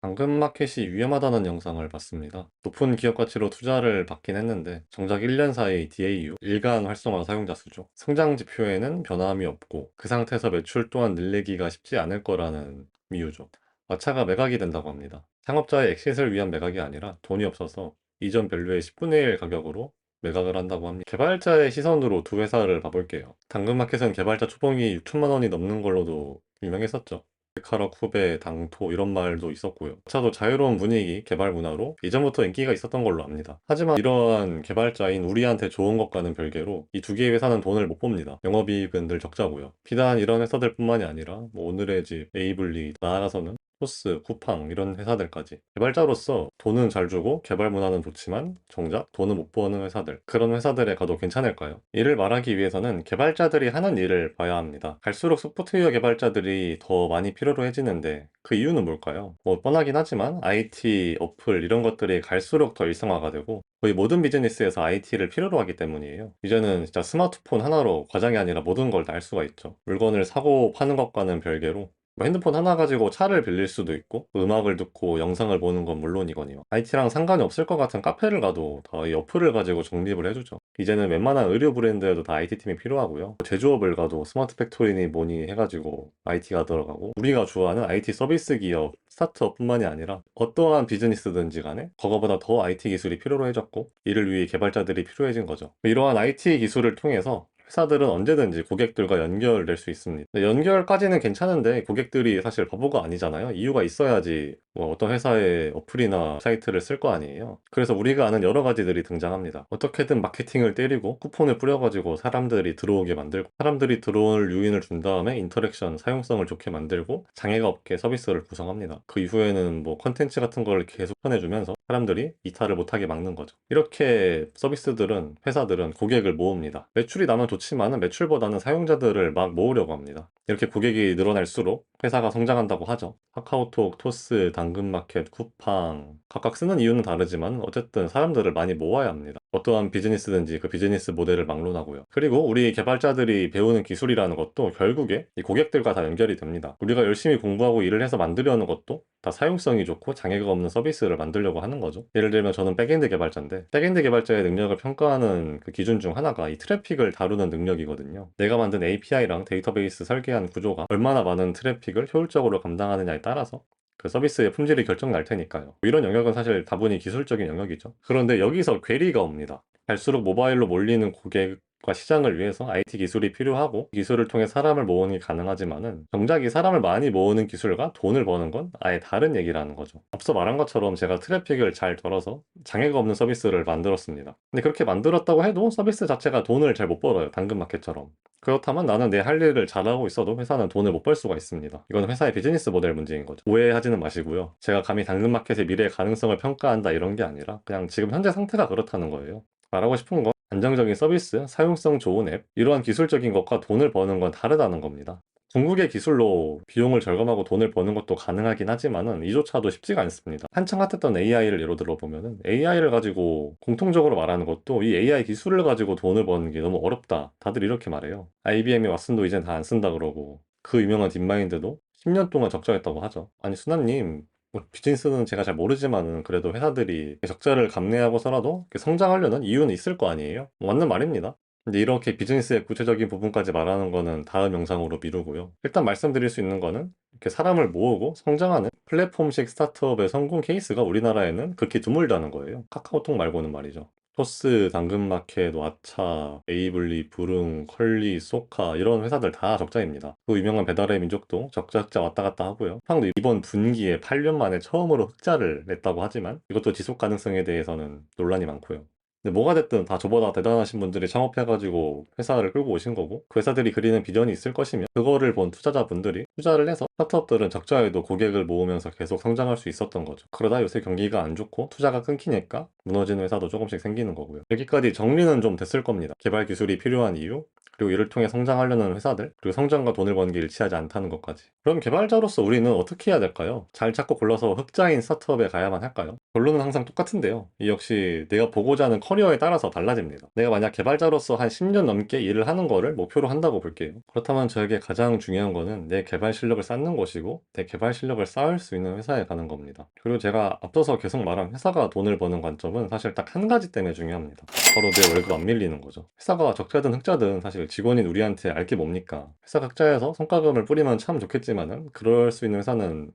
당근마켓이 위험하다는 영상을 봤습니다. 높은 기업 가치로 투자를 받긴 했는데 정작 1년 사이 DAU, 일간 활성화 사용자 수죠. 성장 지표에는 변함이 없고 그 상태에서 매출 또한 늘리기가 쉽지 않을 거라는 이유죠. 마차가 매각이 된다고 합니다. 창업자의 엑싯을 위한 매각이 아니라 돈이 없어서 이전 밸류의 10분의 1 가격으로 매각을 한다고 합니다. 개발자의 시선으로 두 회사를 봐볼게요. 당근마켓은 개발자 초봉이 6천만 원이 넘는 걸로도 유명했었죠. 카락 후배, 당토 이런 말도 있었고요. 차도 자유로운 분위기, 개발 문화로 이전부터 인기가 있었던 걸로 압니다. 하지만 이러한 개발자인 우리한테 좋은 것과는 별개로 이 두 개의 회사는 돈을 못 봅니다. 영업이익은 늘 적자고요. 비단 이런 회사들 뿐만이 아니라 오늘의 집, 에이블리, 나아가서는 토스, 쿠팡 이런 회사들까지 개발자로서 돈은 잘 주고 개발 문화는 좋지만 정작 돈을 못 버는 회사들, 그런 회사들에 가도 괜찮을까요? 이를 말하기 위해서는 개발자들이 하는 일을 봐야 합니다. 갈수록 소프트웨어 개발자들이 더 많이 필요로 해지는데 그 이유는 뭘까요? 뭐 뻔하긴 하지만 IT, 어플 이런 것들이 갈수록 더 일상화가 되고 거의 모든 비즈니스에서 IT를 필요로 하기 때문이에요. 이제는 진짜 스마트폰 하나로 과장이 아니라 모든 걸 다 할 수가 있죠. 물건을 사고 파는 것과는 별개로 뭐 핸드폰 하나 가지고 차를 빌릴 수도 있고 음악을 듣고 영상을 보는 건 물론이거니요. IT랑 상관이 없을 것 같은 카페를 가도 다 이 어플을 가지고 적립을 해주죠. 이제는 웬만한 의류 브랜드에도 다 IT 팀이 필요하고요. 제조업을 가도 스마트 팩토리니 뭐니 해가지고 IT가 들어가고 우리가 좋아하는 IT 서비스 기업 스타트업뿐만이 아니라 어떠한 비즈니스든지 간에 그거보다 더 IT 기술이 필요로 해졌고 이를 위해 개발자들이 필요해진 거죠. 이러한 IT 기술을 통해서 회사들은 언제든지 고객들과 연결될 수 있습니다. 연결까지는 괜찮은데 고객들이 사실 바보가 아니잖아요. 이유가 있어야지 뭐 어떤 회사의 어플이나 사이트를 쓸 거 아니에요. 그래서 우리가 아는 여러 가지들이 등장합니다. 어떻게든 마케팅을 때리고 쿠폰을 뿌려가지고 사람들이 들어오게 만들고 사람들이 들어올 요인을 준 다음에 인터랙션, 사용성을 좋게 만들고 장애가 없게 서비스를 구성합니다. 그 이후에는 뭐 컨텐츠 같은 걸 계속 보내주면서 사람들이 이탈을 못하게 막는 거죠. 이렇게 서비스들은 회사들은 고객을 모읍니다. 매출이 나면 좋지만 매출보다는 사용자들을 막 모으려고 합니다. 이렇게 고객이 늘어날수록 회사가 성장한다고 하죠. 카카오톡, 토스, 당근마켓, 쿠팡 각각 쓰는 이유는 다르지만 어쨌든 사람들을 많이 모아야 합니다. 어떠한 비즈니스든지 그 비즈니스 모델을 막론하고요. 그리고 우리 개발자들이 배우는 기술이라는 것도 결국에 이 고객들과 다 연결이 됩니다. 우리가 열심히 공부하고 일을 해서 만들려는 것도 다 사용성이 좋고 장애가 없는 서비스를 만들려고 하는 거죠. 예를 들면 저는 백엔드 개발자인데 백엔드 개발자의 능력을 평가하는 그 기준 중 하나가 이 트래픽을 다루는 능력이거든요. 내가 만든 API랑 데이터베이스 설계한 구조가 얼마나 많은 트래픽을 효율적으로 감당하느냐에 따라서 그 서비스의 품질이 결정 날 테니까요. 이런 영역은 사실 다분히 기술적인 영역이죠. 그런데 여기서 괴리가 옵니다. 갈수록 모바일로 몰리는 고객과 시장을 위해서 IT 기술이 필요하고 기술을 통해 사람을 모으는 게 가능하지만은 정작 이 사람을 많이 모으는 기술과 돈을 버는 건 아예 다른 얘기라는 거죠. 앞서 말한 것처럼 제가 트래픽을 잘 덜어서 장애가 없는 서비스를 만들었습니다. 근데 그렇게 만들었다고 해도 서비스 자체가 돈을 잘 못 벌어요. 당근마켓처럼. 그렇다면 나는 내 할 일을 잘하고 있어도 회사는 돈을 못 벌 수가 있습니다. 이건 회사의 비즈니스 모델 문제인 거죠. 오해하지는 마시고요. 제가 감히 당근마켓의 미래의 가능성을 평가한다 이런 게 아니라 그냥 지금 현재 상태가 그렇다는 거예요. 말하고 싶은 건 안정적인 서비스, 사용성 좋은 앱, 이러한 기술적인 것과 돈을 버는 건 다르다는 겁니다. 궁극의 기술로 비용을 절감하고 돈을 버는 것도 가능하긴 하지만은 이조차도 쉽지가 않습니다. 한창 핫했던 AI를 예로 들어보면은 AI를 가지고 공통적으로 말하는 것도 이 AI 기술을 가지고 돈을 버는 게 너무 어렵다. 다들 이렇게 말해요. IBM이 왓슨도 이젠 다 안 쓴다 그러고 그 유명한 딥마인드도 10년 동안 적자였다고 하죠. 아니 수나님 뭐 비즈니스는 제가 잘 모르지만은 그래도 회사들이 적자를 감내하고서라도 이렇게 성장하려는 이유는 있을 거 아니에요? 맞는 말입니다. 근데 이렇게 비즈니스의 구체적인 부분까지 말하는 거는 다음 영상으로 미루고요. 일단 말씀드릴 수 있는 거는 이렇게 사람을 모으고 성장하는 플랫폼식 스타트업의 성공 케이스가 우리나라에는 극히 드물다는 거예요. 카카오톡 말고는 말이죠. 토스, 당근마켓, 왓챠, 에이블리, 부릉, 컬리, 소카 이런 회사들 다 적자입니다. 그 유명한 배달의 민족도 적자 왔다 갔다 하고요. 쿠팡도 이번 분기에 8년 만에 처음으로 흑자를 냈다고 하지만 이것도 지속 가능성에 대해서는 논란이 많고요. 근데 뭐가 됐든 다 저보다 대단하신 분들이 창업해가지고 회사를 끌고 오신 거고 그 회사들이 그리는 비전이 있을 것이며 그거를 본 투자자분들이 투자를 해서 스타트업들은 적자에도 고객을 모으면서 계속 성장할 수 있었던 거죠. 그러다 요새 경기가 안 좋고 투자가 끊기니까 무너지는 회사도 조금씩 생기는 거고요. 여기까지 정리는 좀 됐을 겁니다. 개발 기술이 필요한 이유, 그리고 이를 통해 성장하려는 회사들, 그리고 성장과 돈을 버는 게 일치하지 않다는 것까지. 그럼 개발자로서 우리는 어떻게 해야 될까요? 잘 찾고 골라서 흑자인 스타트업에 가야만 할까요? 결론은 항상 똑같은데요. 이 역시 내가 보고자 하는 커리어에 따라서 달라집니다. 내가 만약 개발자로서 한 10년 넘게 일을 하는 거를 목표로 한다고 볼게요. 그렇다면 저에게 가장 중요한 거는 내 개발 실력을 쌓는 것이고, 내 개발 실력을 쌓을 수 있는 회사에 가는 겁니다. 그리고 제가 앞서서 계속 말한 회사가 돈을 버는 관점은 사실 딱 한 가지 때문에 중요합니다. 바로 내 월급 안 밀리는 거죠. 회사가 적자든 흑자든 사실 직원인 우리한테 알 게 뭡니까? 회사 흑자에서 성과금을 뿌리면 참 좋겠지만은 그럴 수 있는 회사는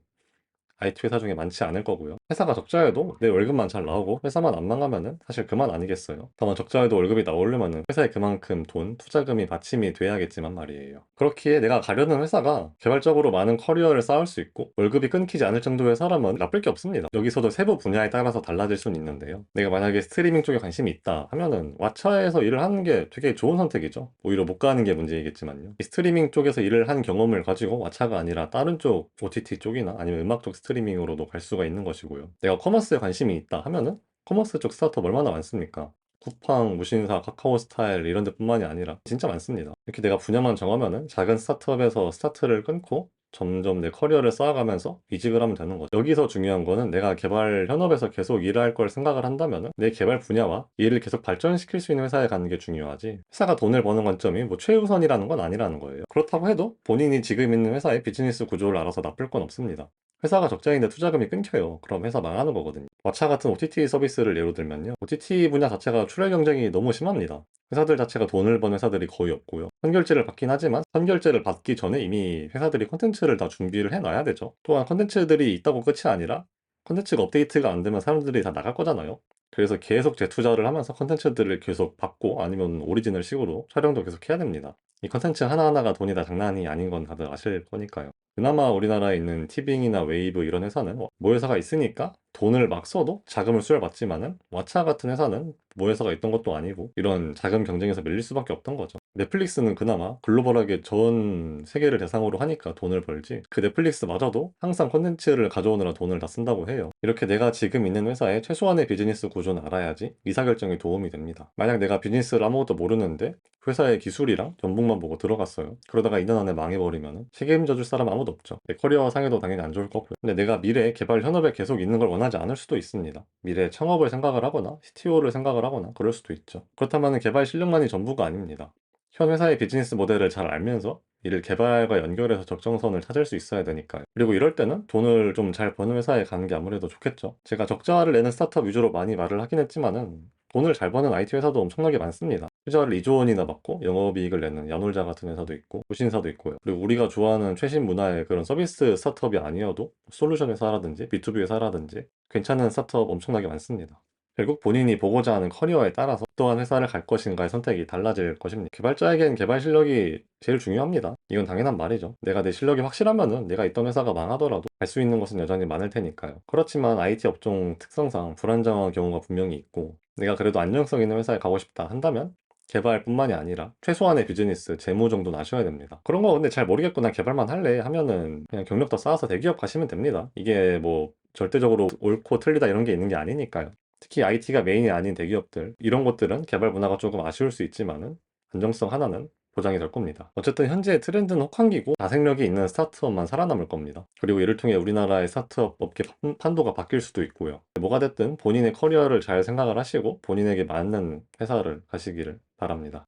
IT 회사 중에 많지 않을 거고요. 회사가 적자여도 내 월급만 잘 나오고 회사만 안 망하면은 사실 그만 아니겠어요. 다만 적자여도 월급이 나오려면은 회사에 그만큼 돈, 투자금이 받침이 돼야겠지만 말이에요. 그렇기에 내가 가려는 회사가 개발적으로 많은 커리어를 쌓을 수 있고 월급이 끊기지 않을 정도의 사람은 나쁠 게 없습니다. 여기서도 세부 분야에 따라서 달라질 수는 있는데요. 내가 만약에 스트리밍 쪽에 관심이 있다 하면은 왓챠에서 일을 하는 게 되게 좋은 선택이죠. 오히려 못 가는 게 문제이겠지만요. 이 스트리밍 쪽에서 일을 한 경험을 가지고 왓챠가 아니라 다른 쪽 OTT 쪽이나 아니면 음악 쪽 스트리밍으로도 갈 수가 있는 것이고요. 내가 커머스에 관심이 있다 하면은 커머스 쪽 스타트업 얼마나 많습니까? 쿠팡, 무신사, 카카오스타일 이런 데뿐만이 아니라 진짜 많습니다. 이렇게 내가 분야만 정하면은 작은 스타트업에서 스타트를 끊고 점점 내 커리어를 쌓아가면서 이직을 하면 되는 거죠. 여기서 중요한 거는 내가 개발 현업에서 계속 일할 걸 생각을 한다면은 내 개발 분야와 일을 계속 발전시킬 수 있는 회사에 가는 게 중요하지, 회사가 돈을 버는 관점이 뭐 최우선이라는 건 아니라는 거예요. 그렇다고 해도 본인이 지금 있는 회사의 비즈니스 구조를 알아서 나쁠 건 없습니다. 회사가 적자인데 투자금이 끊겨요. 그럼 회사 망하는 거거든요. 왓챠 같은 OTT 서비스를 예로 들면요. OTT 분야 자체가 출혈 경쟁이 너무 심합니다. 회사들 자체가 돈을 버는 회사들이 거의 없고요. 선결제를 받긴 하지만 선결제를 받기 전에 이미 회사들이 콘텐츠를 다 준비를 해놔야 되죠. 또한 콘텐츠들이 있다고 끝이 아니라 콘텐츠가 업데이트가 안 되면 사람들이 다 나갈 거잖아요. 그래서 계속 재투자를 하면서 콘텐츠들을 계속 받고 아니면 오리지널 식으로 촬영도 계속 해야 됩니다. 이 콘텐츠 하나하나가 돈이 다 장난이 아닌 건 다들 아실 거니까요. 그나마 우리나라에 있는 티빙이나 웨이브 이런 회사는 모회사가 있으니까 돈을 막 써도 자금을 수혈받지만은 왓챠 같은 회사는 모회사가 있던 것도 아니고 이런 자금 경쟁에서 밀릴 수밖에 없던 거죠. 넷플릭스는 그나마 글로벌하게 전 세계를 대상으로 하니까 돈을 벌지, 그 넷플릭스마저도 항상 콘텐츠를 가져오느라 돈을 다 쓴다고 해요. 이렇게 내가 지금 있는 회사의 최소한의 비즈니스 구조는 알아야지 의사결정에 도움이 됩니다. 만약 내가 비즈니스를 아무것도 모르는데 회사의 기술이랑 연봉만 보고 들어갔어요. 그러다가 2년 안에 망해버리면 책임져 줄 사람 아무도 없죠. 내 커리어 상에도 당연히 안 좋을 거고요. 근데 내가 미래에 개발 현업에 계속 있는 걸 원하지 않을 수도 있습니다. 미래에 창업을 생각을 하거나 CTO를 생각을 하거나 그럴 수도 있죠. 그렇다면 개발 실력만이 전부가 아닙니다. 현 회사의 비즈니스 모델을 잘 알면서 이를 개발과 연결해서 적정선을 찾을 수 있어야 되니까요. 그리고 이럴 때는 돈을 좀 잘 버는 회사에 가는 게 아무래도 좋겠죠. 제가 적자를 내는 스타트업 위주로 많이 말을 하긴 했지만은 돈을 잘 버는 IT 회사도 엄청나게 많습니다. 투자를 2조 원이나 받고 영업이익을 내는 야놀자 같은 회사도 있고 무신사도 있고요. 그리고 우리가 좋아하는 최신 문화의 그런 서비스 스타트업이 아니어도 솔루션 회사라든지 B2B 회사라든지 괜찮은 스타트업 엄청나게 많습니다. 결국 본인이 보고자 하는 커리어에 따라서 어떠한 회사를 갈 것인가의 선택이 달라질 것입니다. 개발자에겐 개발 실력이 제일 중요합니다. 이건 당연한 말이죠. 내가 내 실력이 확실하면은 내가 있던 회사가 망하더라도 갈 수 있는 것은 여전히 많을 테니까요. 그렇지만 IT 업종 특성상 불안정한 경우가 분명히 있고 내가 그래도 안정성 있는 회사에 가고 싶다 한다면 개발뿐만이 아니라 최소한의 비즈니스, 재무 정도는 아셔야 됩니다. 그런 거 근데 잘 모르겠구나, 개발만 할래 하면은 그냥 경력 더 쌓아서 대기업 가시면 됩니다. 이게 뭐 절대적으로 옳고 틀리다 이런 게 있는 게 아니니까요. 특히 IT가 메인이 아닌 대기업들, 이런 것들은 개발 문화가 조금 아쉬울 수 있지만은 안정성 하나는 보장이 될 겁니다. 어쨌든 현재 트렌드는 혹한기고 자생력이 있는 스타트업만 살아남을 겁니다. 그리고 이를 통해 우리나라의 스타트업 업계 판도가 바뀔 수도 있고요. 뭐가 됐든 본인의 커리어를 잘 생각을 하시고 본인에게 맞는 회사를 가시기를 바랍니다.